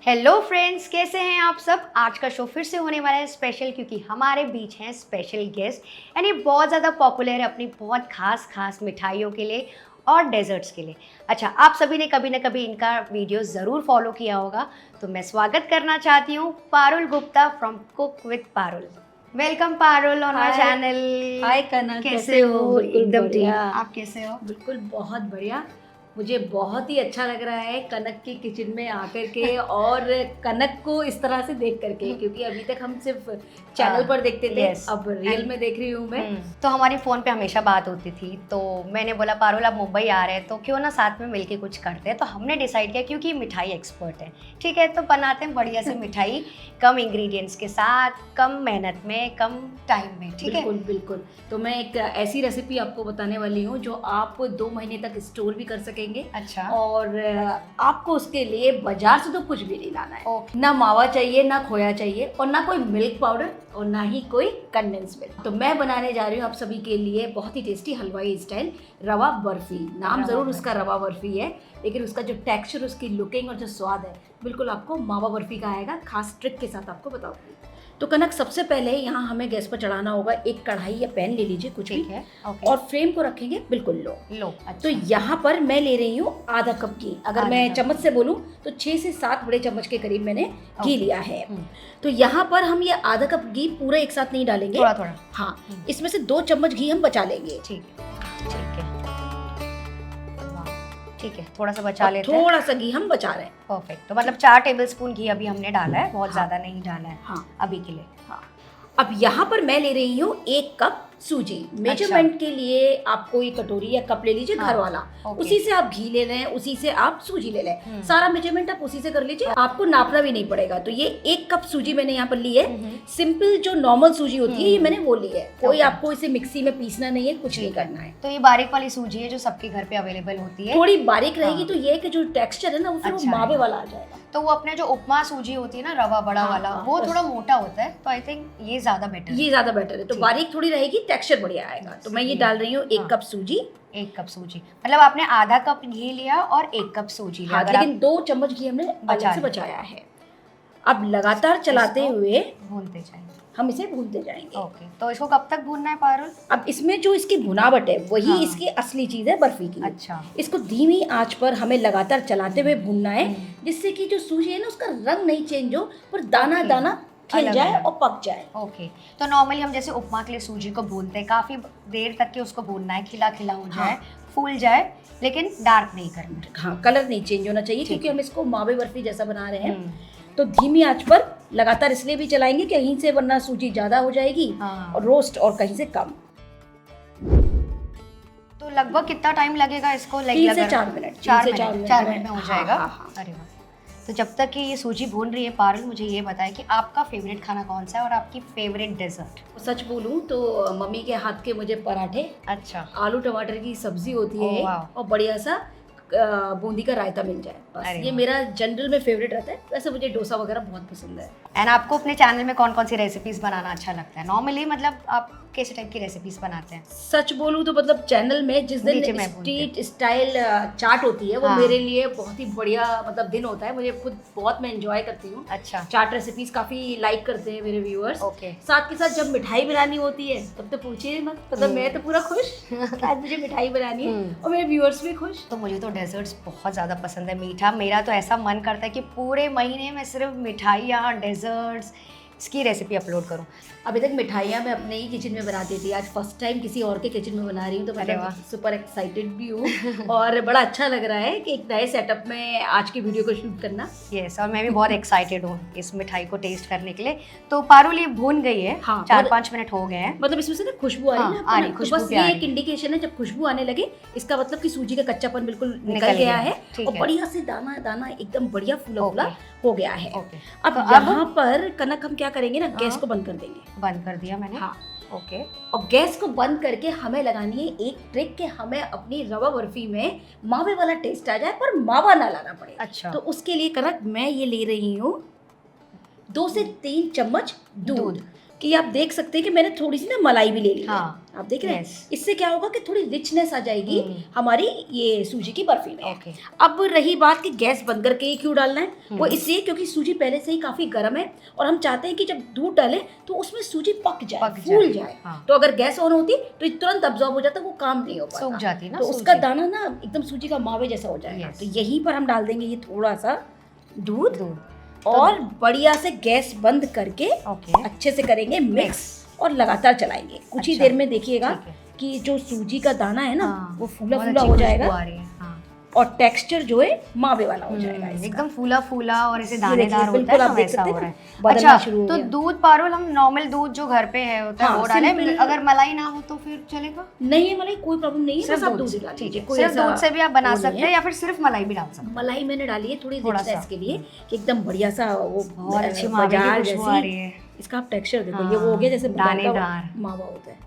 Hello friends, कैसे हैं आप सब। आज का शो फिर से होने वाला है स्पेशल, क्योंकि हमारे बीच हैं स्पेशल गेस्ट एंड ये बहुत ज़्यादा पॉपुलर है अपनी बहुत खास मिठाइयों के लिए और डेजर्ट्स के लिए। अच्छा, आप सभी ने कभी ना कभी इनका वीडियो ज़रूर फॉलो किया होगा, तो मैं स्वागत करना चाहती हूँ Parul Gupta from cook with Parul. Welcome Parul on my channel. Hi Kanak, कैसे हो? एकदम ठीक। बढ़िया। आप कैसे हो? बिल्कुल बहुत बढ़िया। मुझे बहुत ही अच्छा लग रहा है कनक की किचन में आकर के और कनक को इस तरह से देख करके, क्योंकि अभी तक हम सिर्फ चैनल पर देखते थे, अब रियल में देख रही हूँ मैं। तो हमारी फ़ोन पे हमेशा बात होती थी, तो मैंने बोला पारुल आप मुंबई आ रहे हैं तो क्यों ना साथ में मिलके कुछ करते हैं। तो हमने डिसाइड किया, क्योंकि मिठाई एक्सपर्ट है, ठीक है, तो बनाते हैं बढ़िया सी मिठाई कम इंग्रेडिएंट्स के साथ, कम मेहनत में, कम टाइम में, ठीक है। बिल्कुल बिल्कुल। तो मैं एक ऐसी रेसिपी आपको बताने वाली हूँ जो आप 2 महीने तक स्टोर भी कर सकेंगे। अच्छा। और आपको उसके लिए बाजार से तो कुछ भी नहीं लाना है। ओके। ना मावा चाहिए, ना खोया चाहिए, और ना कोई मिल्क पाउडर, और ना ही कोई कंडेंस मिल्क। तो मैं बनाने जा रही हूँ आप सभी के लिए बहुत ही टेस्टी हलवाई स्टाइल रवा बर्फी। नाम जरूर उसका रवा बर्फी है, लेकिन उसका जो टेक्सचर, उसकी लुकिंग और जो स्वाद है, बिल्कुल आपको मावा बर्फी का आएगा। खास ट्रिक के साथ आपको बताऊंगी। तो कनक, सबसे पहले यहाँ हमें गैस पर चढ़ाना होगा एक कढ़ाई या पैन ले लीजिए, कुछ भी है। और फ्लेम को रखेंगे बिल्कुल लो। अच्छा। तो यहाँ पर मैं ले रही हूँ आधा कप घी। अगर मैं चम्मच से बोलूँ तो 6 से 7 बड़े चम्मच के करीब मैंने घी लिया है। तो यहाँ पर हम ये आधा कप घी पूरा एक साथ नहीं डालेंगे, थोड़ा थोड़ा। हाँ, इसमें से 2 चम्मच घी हम बचा लेंगे। ठीक है, ठीक है, थोड़ा सा बचा लेते हैं। थोड़ा सा घी हम बचा रहे हैं। परफेक्ट। तो मतलब 4 टेबलस्पून घी अभी हमने डाला है, बहुत ज़्यादा नहीं डाला है। हाँ, अभी के लिए। हाँ। अब यहाँ पर मैं ले रही हूँ 1 कप सूजी। मेजरमेंट के लिए आप कोई कटोरी या कप ले लीजिए, घर वाला। उसी से आप घी ले लें, उसी से आप सूजी ले लें। सारा मेजरमेंट आप उसी से कर लीजिए, आपको नापना भी नहीं पड़ेगा। तो ये 1 कप सूजी मैंने यहाँ पर ली है। सिंपल जो नॉर्मल सूजी होती है, ये मैंने वो ली है। कोई आपको इसे मिक्सी में पीसना नहीं है, कुछ नहीं करना है। तो ये बारीक वाली सूजी है जो सबके घर पे अवेलेबल होती है। थोड़ी बारीक रहेगी तो ये कि जो टेक्सचर है ना, वो फिर वो मावे वाला आ जाएगा। तो वो अपने जो उपमा सूजी होती है ना, रवा बड़ा वाला, वो थोड़ा मोटा होता है, तो आई थिंक ये ज्यादा बेटर है। तो बारीक थोड़ी रहेगी, टेक्सचर बढ़िया आएगा। तो मैं ये डाल रही हूँ 1 कप सूजी। 1 कप सूजी मतलब आपने आधा कप घी लिया और 1 कप सूजी लिया। लेकिन 2 चम्मच घी हमने अलग से बचाया है। अब लगातार चलाते हुए भूनते जाएंगे, हम इसे भूनते जाएंगे। ओके। तो इसको कब तक भूनना है पारुल? अब इसमें जो इसकी भुनावट है, वही इसकी असली चीज है बर्फी की। अच्छा। इसको इसको धीमी आंच पर हमें लगातार चलाते हुए भूनना है, जिससे कि जो सूजी है ना, उसका रंग नहीं चेंज हो, पर दाना दाना खिल जाए और पक जाए। ओके। तो नॉर्मली हम जैसे उपमा के लिए सूजी को भूनते हैं, काफी देर तक के उसको भूनना है, खिला खिला हो जाए, फूल जाए, लेकिन डार्क नहीं करना। हाँ, कलर नहीं चेंज होना चाहिए, क्योंकि हम इसको मावे बर्फी जैसा बना रहे हैं। तो धीमी आंच पर लगातार इसलिए भी चलाएंगे, कहीं से वरना सूजी ज्यादा हो जाएगी और रोस्ट, और कहीं से कम। तो लगभग कितना टाइम लगेगा इसको? 3 से 4 मिनट। 4 मिनट में हो जाएगा। अरे वाह। तो जब तक कि ये सूजी भून रही है पारुल, मुझे ये बताएं कि आपका फेवरेट खाना कौन सा है और आपकी फेवरेट डेजर्ट? सच बोलूं तो मम्मी के हाथ के मुझे पराठे, अच्छा, आलू टमाटर की सब्जी होती है, और बढ़िया सा बूंदी का रायता मिल जाए, बस ये मेरा जनरल में फेवरेट रहता है। वैसे मुझे डोसा वगैरह बहुत पसंद है। एंड आपको अपने चैनल में कौन कौन सी रेसिपीज बनाना अच्छा लगता है नॉर्मली? मतलब आप कैसे टाइप की रेसिपीज बनाते हैं? सच बोलूं तो मतलब चैनल में जिस दिन स्ट्रीट स्टाइल चाट होती है, वो मेरे लिए बहुत ही बढ़िया मतलब दिन होता है। मुझे खुद बहुत मैं एंजॉय करती हूँ। अच्छा। चाट रेसिपीज काफी लाइक करते हैं मेरे व्यूअर्स। ओके। साथ के साथ जब मिठाई बनानी होती है, तब तो पूछिए मत, मतलब मैं तो पूरा खुश आज मुझे मिठाई बनानी है, और मेरे व्यूअर्स भी खुश। तो मुझे तो डेजर्ट्स बहुत ज़्यादा पसंद है, मीठा। मेरा तो ऐसा मन करता है कि पूरे महीने में सिर्फ मिठाइयाँ, डेजर्ट्स, इसकी रेसिपी अपलोड करूँ। अभी तक मिठाइयाँ मैं अपने ही किचन में बनाती थी, आज फर्स्ट टाइम किसी और के किचन में बना रही हूँ, तो मैं सुपर एक्साइटेड भी हूँ और बड़ा अच्छा लग रहा है कि एक नए सेटअप में आज की वीडियो को शूट करना। यस, और मैं भी बहुत एक्साइटेड हूँ इस मिठाई को टेस्ट करने के लिए। तो पारुल ये भून गई है, 4-5 मिनट हो गए हैं, मतलब इसमें से ना खुशबू आ रही है, खुशबू बस ये एक इंडिकेशन है। जब खुशबू आने लगे, इसका मतलब कि सूजी का कच्चापन बिल्कुल निकल गया है, और बढ़िया से दाना दाना एकदम बढ़िया फूला फूला हो गया है। अब यहाँ पर कनक हम क्या करेंगे ना, गैस को बंद कर देंगे। बंद कर दिया मैंने। हाँ, ओके। और गैस को बंद करके हमें लगानी है एक ट्रिक कि हमें अपनी रवा बर्फी में मावे वाला टेस्ट आ जाए, पर मावा ना लाना पड़े। अच्छा। तो उसके लिए कनक मैं ये ले रही हूँ 2 से 3 चम्मच दूध, कि आप देख सकते हैं कि मैंने थोड़ी सी ना मलाई भी ले ली है। हाँ, आप देख रहे हैं Yes. इससे क्या होगा कि थोड़ी रिचनेस आ जाएगी हमारी ये सूजी की बर्फी में। Okay. अब रही बात कि गैस बंद करके ही क्यों डालना है, वो इसलिए क्योंकि सूजी पहले से ही काफी गर्म है और हम चाहते हैं कि जब दूध डालें तो उसमें सूजी पक जाए, फूल जाए। हाँ। तो अगर गैस ऑन होती तो तुरंत अब्जॉर्ब हो जाता, वो काम नहीं हो पाता, सूख जाती ना तो सूजी। उसका दाना ना एकदम सूजी का मावे जैसा हो जाएगा। Yes. तो यहीं पर हम डाल देंगे ये थोड़ा सा दूध तो और बढ़िया से गैस बंद करके ओके अच्छे से करेंगे मिक्स और लगातार चलाएंगे। कुछ ही अच्छा, देर में देखिएगा ठीक है। कि जो सूजी का दाना है ना हाँ, वो फूला बहुत फूला अच्छी हो खुशबू जाएगा आ रही है, हाँ। और टेक्सचर जो है मावे वाला हो जाएगा इसका। एकदम फूला फूला और ऐसे ये दानेदार देखिए, होता है बिल्कुल ना, आप देख वैसा सकते हो हैं रहा ना, है। बदलना अच्छा, शुरू हो तो गया। दूध पारुल हम नॉर्मल दूध जो घर पे है होता है हाँ, वो डालें, simple। अगर मलाई ना हो तो फिर चलेगा? नहीं है मलाई, कोई प्रॉब्लम नहीं है, सिर्फ बस आप दूध दूध से, डाल ठीक लीजिए। है। कोई सिर्फ ऐसा दूध से भी आप बना वो नहीं सकते हैं है। या फिर सिर्फ मलाई भी डाल सकते हैं। मलाई मैंने डाली है थोड़ी थोड़ा रिचनेस सा। के लिए कि एकदम बढ़िया सा वो बहुत अच्छी मावे की बाजार खुशबू जैसी आ रही है। इसका आप टेक्सचर देखो, हाँ, ये वो हो गया जैसे बाजार का दानेदार। मावा होता है।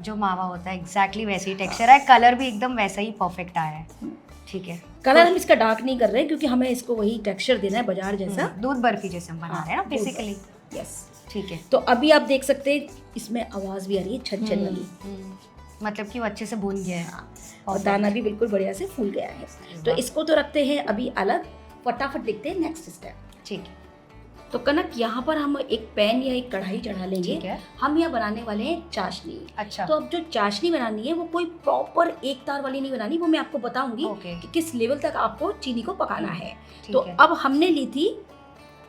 जो मावा होता है एग्जैक्टली वैसे ही टेक्सचर है, कलर भी एकदम वैसा ही परफेक्ट आया है। ठीक है, कलर हम इसका डार्क नहीं कर रहे हैं क्योंकि हमें इसको वही टेक्सचर देना है बाजार जैसा। दूध बर्फी जैसे हम बना रहे हैं ना दूध बेसिकली। यस। ठीक है, तो अभी आप देख सकते हैं इसमें आवाज भी आ रही है छन छन वाली, मतलब कि वो अच्छे से भून गया है और दाना भी बिल्कुल बढ़िया से फूल गया है। तो इसको तो रखते हैं अभी अलग, फटाफट देखते हैं नेक्स्ट स्टेप। ठीक है, तो कनक यहाँ पर हम एक पैन या एक कढ़ाई चढ़ा लेंगे। ठीक है। हम यहाँ बनाने वाले हैं चाशनी। अच्छा, तो अब जो चाशनी बनानी है वो कोई प्रॉपर एक तार वाली नहीं बनानी, वो मैं आपको बताऊंगी ओके। कि किस लेवल तक आपको चीनी को पकाना है। ठीक तो है। अब हमने ली थी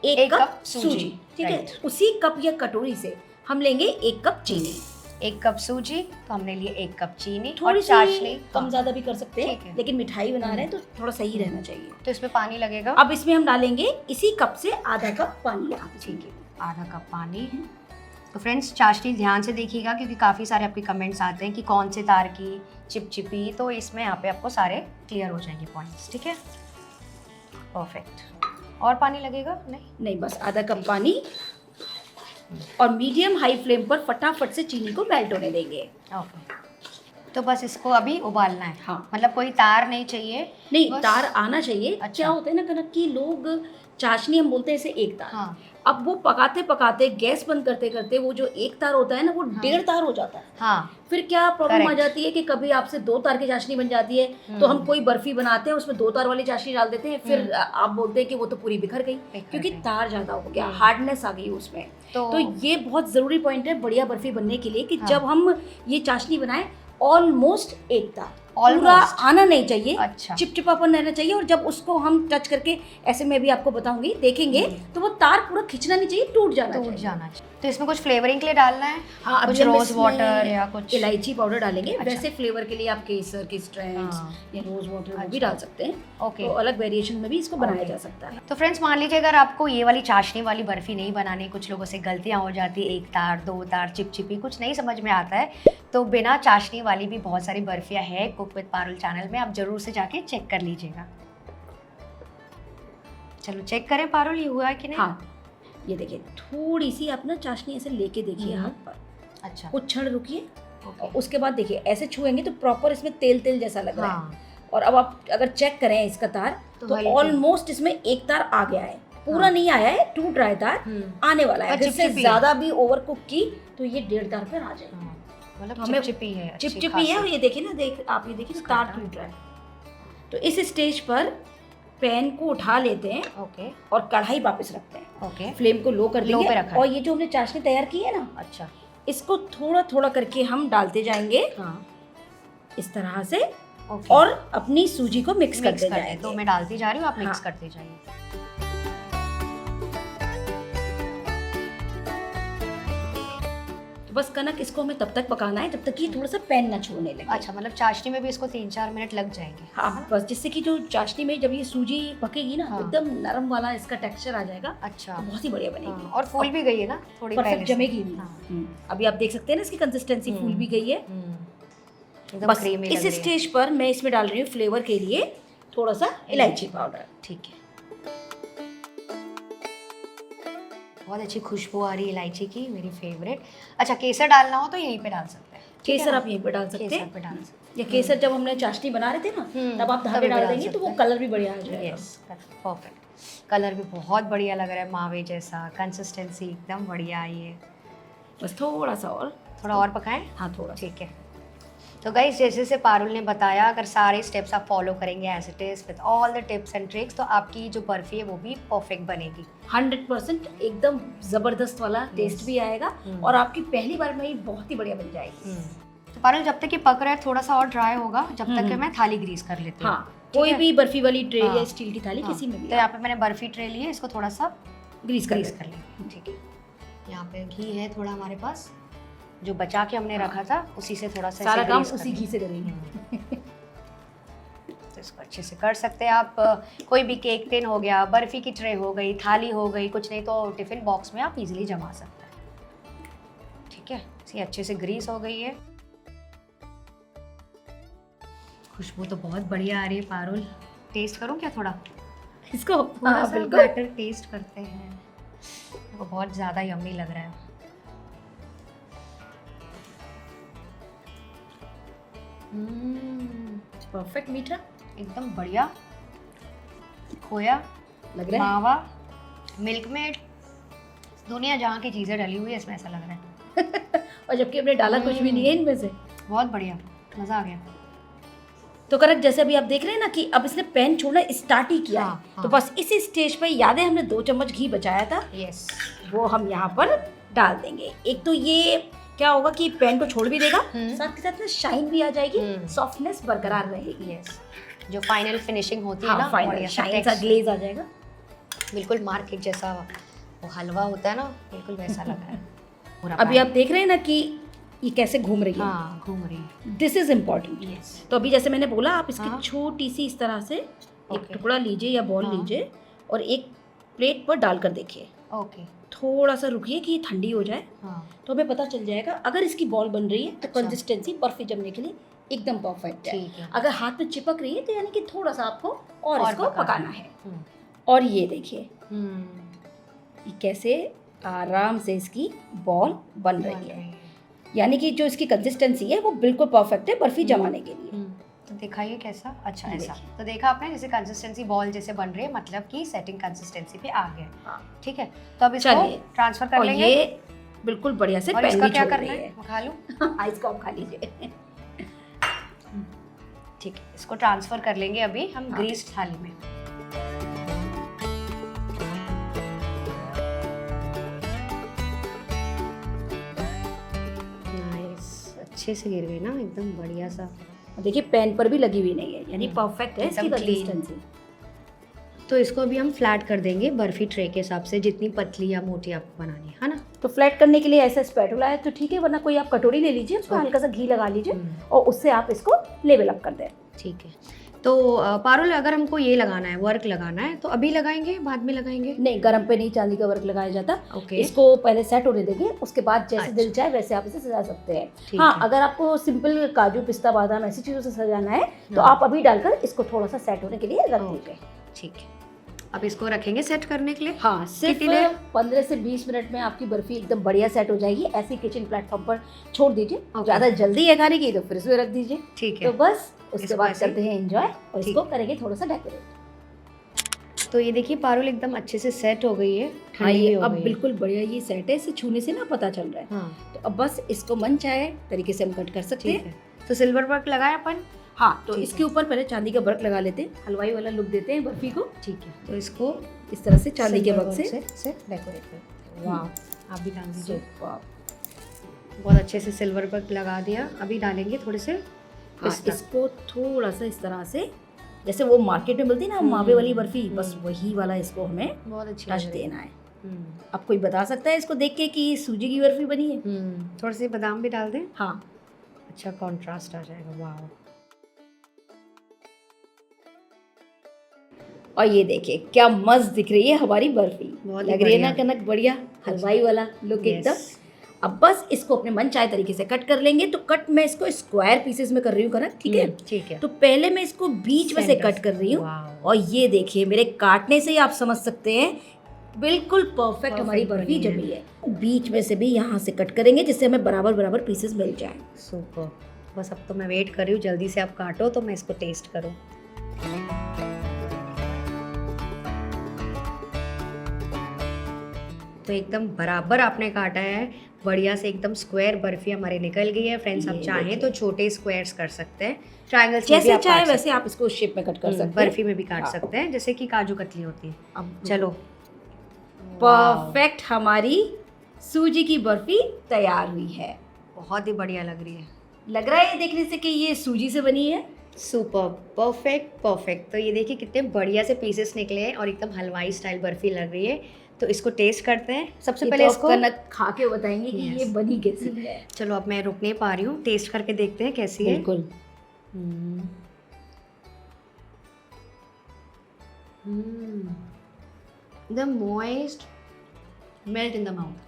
एक कप सूजी, सूजी, ठीक है। राइट। उसी कप या कटोरी से हम लेंगे एक कप चीनी। 1 कप सूजी, तो हमने लिए 1 कप चीनी थोड़ी और चाशनी सी कम ज्यादा भी कर सकते ठीक है। हैं, लेकिन मिठाई बना रहे हैं तो थोड़ा सही रहना चाहिए। तो इसमें पानी लगेगा। अब इसमें हम डालेंगे इसी कप से आधा कप पानी। ठीक है, आधा कप पानी। तो फ्रेंड्स चाशनी ध्यान से देखिएगा क्योंकि काफ़ी सारे आपके कमेंट्स आते हैं कि कौन से तार की चिपचिपी, तो इसमें यहाँ पे आपको सारे क्लियर हो जाएंगे पॉइंट्स। ठीक है, परफेक्ट। और पानी लगेगा? नहीं, बस आधा कप पानी और मीडियम हाई फ्लेम पर फटाफट से चीनी को मेल्ट होने देंगे। ओके, तो बस इसको अभी उबालना है। हाँ। मतलब कोई तार नहीं चाहिए? नहीं, बस- तार आना चाहिए। अच्छा। क्या होता है ना कनक की, लोग चाशनी हम बोलते हैं इसे एक तार। हाँ। अब वो पकाते पकाते गैस बंद करते करते वो जो एक तार होता है ना वो 1.5 तार हो जाता है। हाँ, फिर क्या प्रॉब्लम आ Correct. जाती है कि कभी आपसे 2 तार की चाशनी बन जाती है, तो हम कोई बर्फी बनाते हैं उसमें 2 तार वाली चाशनी डाल देते हैं, फिर आप बोलते हैं कि वो तो पूरी बिखर गई क्योंकि गई। तार ज्यादा हो गया, हार्डनेस आ गई उसमें। तो ये बहुत जरूरी पॉइंट है बढ़िया बर्फी बनने के लिए कि हाँ। जब हम ये चाशनी बनाएं ऑलमोस्ट एक तार Almost. पूरा आना नहीं चाहिए, अच्छा। चिपचिपापन रहना चाहिए। और जब उसको हम टच करके ऐसे मैं भी आपको बताऊंगी देखेंगे तो वो तार पूरा खिंचना नहीं चाहिए, टूट जाना टूट चाहिए। जाना चाहिए। तो इसमें कुछ फ्लेवरिंग के लिए डालना है? हाँ, कुछ अभी हम रोज इसमें वाटर या कुछ? इलायची पाउडर डालेंगे। अच्छा। वैसे फ्लेवर के लिए आप केसर के स्ट्रैंड्स हाँ। या रोज वाटर वो भी अच्छा। डाल सकते हैं। ओके। तो अलग वेरिएशन में भी इसको बनाया ओके। जा सकता है। तो फ्रेंड्स मान लीजिए अगर आपको ये वाली चाशनी वाली बर्फी नहीं बनानी, कुछ लोगों से गलतियां हो जाती है, 1 तार 2 तार चिपचिपी कुछ नहीं समझ में आता है, तो बिना चाशनी वाली भी बहुत सारी बर्फियां है कुक विद पारुल चैनल में, आप जरूर से जाके चेक कर लीजिएगा। चलो चेक करें पारुल ये हुआ है कि नहीं? हाँ, ये देखिए थोड़ी सी आप ना चाशनी ऐसे लेके देखिए हाथ पर, अच्छा, कुछ क्षण रुकिए ओके। और उसके बाद देखिए ऐसे छुएंगे तो प्रॉपर इसमें तेल तेल जैसा लग रहा है। हाँ, और अब आप अगर चेक करें इसका तार तो तो हल्की- ऑलमोस्ट इसमें एक तार आ गया है, पूरा हाँ। नहीं आया है, टूट रहा है तार, आने वाला है। और अगर इससे चिपचिपी है। ज्यादा भी ओवर कुक की तो ये 1.5 तार पर आ जाएगा। हाँ, मतलब तो हमें चिपचिपी है, अच्छी चिपचिपी है। और खासी। ये देखिए ना, आप ये देखिए तार टूट रहा है। तो इस स्टेज पर पैन को उठा लेते हैं ओके और कढ़ाई वापस रखते हैं, ओके, फ्लेम को लो कर लो देंगे। पे रखा है। और ये जो हमने चाशनी तैयार की है ना, अच्छा, इसको थोड़ा थोड़ा करके हम डालते जाएंगे हाँ, इस तरह से, ओके। और अपनी सूजी को मिक्स मिक्स करते कर दें, जाएंगे। तो मैं डालती जा रही हूँ, आप मिक्स हाँ। करते जाइए। तो बस कनक इसको हमें तब तक पकाना है जब तक कि थोड़ा सा पैन ना छोड़ने लगे। अच्छा, मतलब चाशनी में भी इसको 3-4 मिनट लग जाएंगे। हाँ, बस जिससे कि जो चाशनी में जब ये सूजी पकेगी ना, हाँ। एकदम नरम वाला इसका टेक्सचर आ जाएगा, अच्छा, तो बहुत ही बढ़िया बनेगी। हाँ, और फूल भी गई है ना थोड़ी पहले परफेक्ट से। जमेगी भी। हाँ। अभी आप देख सकते हैं ना इसकी कंसिस्टेंसी फूल भी गई है। एकदम बस क्रीमी इस स्टेज पर मैं इसमें डाल रही हूँ फ्लेवर के लिए थोड़ा सा इलायची पाउडर। ठीक है, बहुत अच्छी खुशबू आ रही है इलायची की, मेरी फेवरेट। अच्छा, केसर डालना हो तो यहीं पे डाल सकते हैं? ठीक है केसर ना? आप यहीं पे डाल सकते केसर हैं, पे डाल सकते या केसर जब हमने चाशनी बना रहे थे ना तब आप धागे तभी डाल डाल देंगे तो वो सकते हैं। कलर भी बढ़िया आ हैं। जाएगा। Yes, perfect. कलर भी बहुत बढ़िया लग रहा है, मावे जैसा, कंसिस्टेंसी एकदम बढ़िया आई है। बस थोड़ा सा और थोड़ा और पकाएं? हाँ थोड़ा। ठीक है। तो गाइस जैसे से पारुल ने बताया, अगर सारे स्टेप्स आप फॉलो करेंगे as it is with all the tips and tricks, तो आपकी जो बर्फी है वो भी परफेक्ट बनेगी। 100% एकदम जबरदस्त वाला टेस्ट भी आएगा और आपकी पहली बार में ही बहुत ही बढ़िया बन जाएगी। तो पारुल जब तक ये पक रहा है थोड़ा सा और ड्राई होगा, जब तक कि मैं थाली ग्रीस कर लेती हूँ। हाँ, कोई भी बर्फी वाली ट्रे या स्टील की थाली किसी में भी। तो यहाँ पे मैंने बर्फी ट्रे ली है, इसको थोड़ा सा ग्रीस कर लेंगे। ठीक है। यहाँ पे घी है थोड़ा हमारे पास, जो बचा के हमने रखा था, उसी से थोड़ा सा सारा काम उसी घी से करेंगे। तो इसको अच्छे से कर सकते हैं आप। कोई भी केक टिन हो गया, बर्फी की ट्रे हो गई, थाली हो गई, कुछ नहीं तो टिफिन बॉक्स में आप इजीली जमा सकते हैं। ठीक है, ये अच्छे से ग्रीस हो गई है। खुशबू तो बहुत बढ़िया आ रही है पारुल। टेस्ट करूं क्या थोड़ा इसको? थोड़ा सा बैटर टेस्ट करते हैं। वो बहुत ज़्यादा यम्मी लग रहा है। परफेक्ट मीठा, एकदम बढ़िया। खोया लग रहा है, मावा, मिल्क मेड, दुनिया जहाँ की चीज़ें डली हुई है इसमें, ऐसा लग रहा है। और जबकि हमने डाला कुछ भी नहीं है इनमें से। बहुत बढ़िया, मज़ा आ गया। तो करेक्ट, जैसे अभी आप देख रहे हैं ना कि अब इसने पैन छोड़ना स्टार्ट ही किया है। तो बस इसी स्टेज पे याद है हमने 2 चम्मच घी बचाया था, यस, वो हम यहाँ पर डाल देंगे। एक तो ये क्या होगा कि पैन को छोड़ भी देगा, साथ के साथ में शाइन भी आ जाएगी, सॉफ्टनेस बरकरार रहेगी। यस, जो फाइनल फिनिशिंग होती है ना, फाइनल शाइन सा ग्लेज आ जाएगा। बिल्कुल मार्केट जैसा वो हलवा होता है ना, बिल्कुल वैसा लग रहा है। अभी आप देख रहे हैं ना कि ये कैसे घूम रही है। हाँ, घूम रही है। This is important. यस। तो अभी जैसे मैंने बोला, आप इसकी छोटी सी इस तरह से एक टुकड़ा लीजिए या बॉल लीजिए और एक प्लेट पर डालकर देखिए। ओके, थोड़ा सा रुकिए कि ये ठंडी हो जाए। तो हमें पता चल जाएगा। अगर इसकी बॉल बन रही है तो कंसिस्टेंसी बर्फी जमने के लिए एकदम परफेक्ट है। अगर हाथ में चिपक रही है तो यानी कि थोड़ा सा आपको और इसको पकाना है। और ये देखिए ये कैसे आराम से इसकी बॉल बन रही है, यानी कि जो इसकी कंसिस्टेंसी है वो बिल्कुल परफेक्ट है बर्फी जमाने के लिए। तो दिखाइए कैसा। अच्छा, ऐसा तो देखा आपने, जैसे कंसिस्टेंसी बॉल जैसे बन रही है, मतलब कि सेटिंग कंसिस्टेंसी पे आ गया। ठीक है, तो अब इसको ट्रांसफर कर लेंगे। ये बिल्कुल बढ़िया से पैन भी छोड़ रही है। खा लूं? इसको आप खा लीजिए। ठीक है, इसको ट्रांसफर कर लेंगे अभी हम ग्रीस थाली में। अच्छे से गिर गई ना, एकदम बढ़िया सा। देखिए पैन पर भी लगी हुई नहीं है, यानी परफेक्ट है इसकी कंसिस्टेंसी। तो इसको अभी हम फ्लैट कर देंगे बर्फी ट्रे के हिसाब से, जितनी पतली या मोटी आपको बनानी है ना। तो फ्लैट करने के लिए ऐसा स्पैटुला है तो ठीक है, वरना कोई आप कटोरी ले लीजिए, उसमें हल्का सा घी लगा लीजिए और उससे आप इसको लेवल अप कर दें। ठीक है। तो पारुल, अगर हमको ये लगाना है, वर्क लगाना है, तो अभी लगाएंगे बाद में लगाएंगे? नहीं, गरम पे नहीं चांदी का वर्क लगाया जाता। ओके। इसको पहले सेट होने देंगे, उसके बाद जैसे दिल चाहे वैसे आप इसे सजा सकते हैं। हाँ, अगर आपको सिंपल काजू पिस्ता बादाम ऐसी चीज़ों से सजाना है तो आप अभी डालकर इसको थोड़ा सा सेट होने के लिए रख दीजिए। ठीक है, अब इसको रखेंगे सेट करने के लिए। हाँ, सिर्फ 15 से 20 मिनट में आपकी बर्फी एकदम बढ़िया सेट हो जाएगी। ऐसे किचन प्लेटफॉर्म पर छोड़ दीजिए। ज़्यादा जल्दी है खाने की तो फ्रिज में रख दीजिए। ठीक है, तो बस उसके बाद करते हैं एंजॉय और इसको करेंगे थोड़ा सा डेकोरेट। तो ये देखिए पारुल एकदम अच्छे से सेट हो गई है। हाँ, ये अब बिल्कुल बढ़िया ये सेट है, इसे छूने से ना पता चल रहा है। हाँ। तो अब बस इसको मन चाहे तरीके से हम कट कर सकते हैं। तो सिल्वर वर्क लगाया अपन। हाँ, तो इसके ऊपर पहले चांदी का वर्क लगा लेते हैं, हलवाई वाला लुक देते हैं बर्फी को। ठीक है, तो इसको इस तरह से चांदी के वर्क से डेकोरेट करते हैं। वाह, आप भी डाल दीजिए। बहुत अच्छे से सिल्वर वर्क लगा दिया। अभी डालेंगे थोड़े से इसको थोड़ा सा इस तरह से, जैसे वो मार्केट में मिलती है ना मावे वाली बर्फी, बस वही वाला इसको हमें बहुत अच्छा टच देना है। अब कोई बता सकता है इसको देख के कि सूजी की बर्फी बनी है? थोड़े से बादाम भी डाल दें। हाँ, अच्छा कॉन्ट्रास्ट आ जाएगा। वाह, और ये देखिए क्या मस्त दिख रही है हमारी बर्फी। लग रही है ना कनक, बढ़िया हलवाई वाला लुक एकदम। अब बस इसको अपने मन चाहे तरीके से कट कर लेंगे। तो कट मैं इसको स्क्वायर पीसेस में कर रही हूँ कनक, ठीक है? ठीक है। तो पहले मैं इसको बीच में से कट कर रही हूँ और ये देखिए मेरे काटने से ही आप समझ सकते हैं बिल्कुल परफेक्ट हमारी बर्फी जमी है। बीच में से भी यहाँ से कट करेंगे जिससे हमें बराबर बराबर पीसेस मिल जाए। सुपर। बस अब तो मैं वेट कर रही हूँ, जल्दी से आप काटो तो मैं इसको टेस्ट करूँ। तो एकदम बराबर आपने काटा है, बढ़िया से एकदम स्क्वायर बर्फी हमारी निकल गई है फ्रेंड्स। आप ये चाहें देखिए। तो छोटे स्क्वायर्स कर सकते हैं, ट्रायंगल्स में भी जैसे आप चाहे काट वैसे आप इसको शेप में कट कर सकते हैं। बर्फी में भी काट हाँ। सकते हैं, जैसे कि काजू कतली होती है। अब चलो, परफेक्ट हमारी सूजी की बर्फी तैयार हुई है। बहुत ही बढ़िया लग रही है। लग रहा है देखने से कि ये सूजी से बनी है। Super, perfect perfect. तो ये देखिए कितने बढ़िया से पीसेस निकले हैं और एकदम हलवाई स्टाइल बर्फी लग रही है। तो इसको टेस्ट करते हैं। सबसे ये पहले तो इसको कनक खा के बताएंगे कि Yes. ये बनी कैसी है। चलो, अब मैं रुक नहीं पा रही हूँ, टेस्ट करके देखते हैं कैसी है। बिल्कुल। The moist melt in the mouth.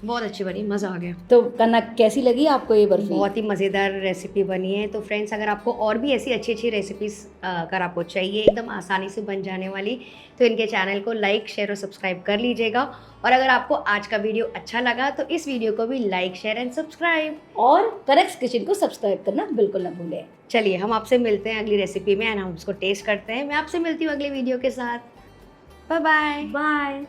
बहुत अच्छी बनी, मज़ा आ गया। तो कनक कैसी लगी आपको ये बर्फी? बहुत ही मज़ेदार रेसिपी बनी है। तो फ्रेंड्स, अगर आपको और भी ऐसी अच्छी अच्छी रेसिपीज़ अगर आपको चाहिए एकदम आसानी से बन जाने वाली, तो इनके चैनल को लाइक शेयर और सब्सक्राइब कर लीजिएगा। और अगर आपको आज का वीडियो अच्छा लगा तो इस वीडियो को भी लाइक शेयर एंड सब्सक्राइब। और करेक्ट किचन को सब्सक्राइब करना बिल्कुल ना भूलें। चलिए, हम आपसे मिलते हैं अगली रेसिपी में एंड हम उसको टेस्ट करते हैं। मैं आपसे मिलती हूँ अगली वीडियो के साथ। Bye bye. बाय।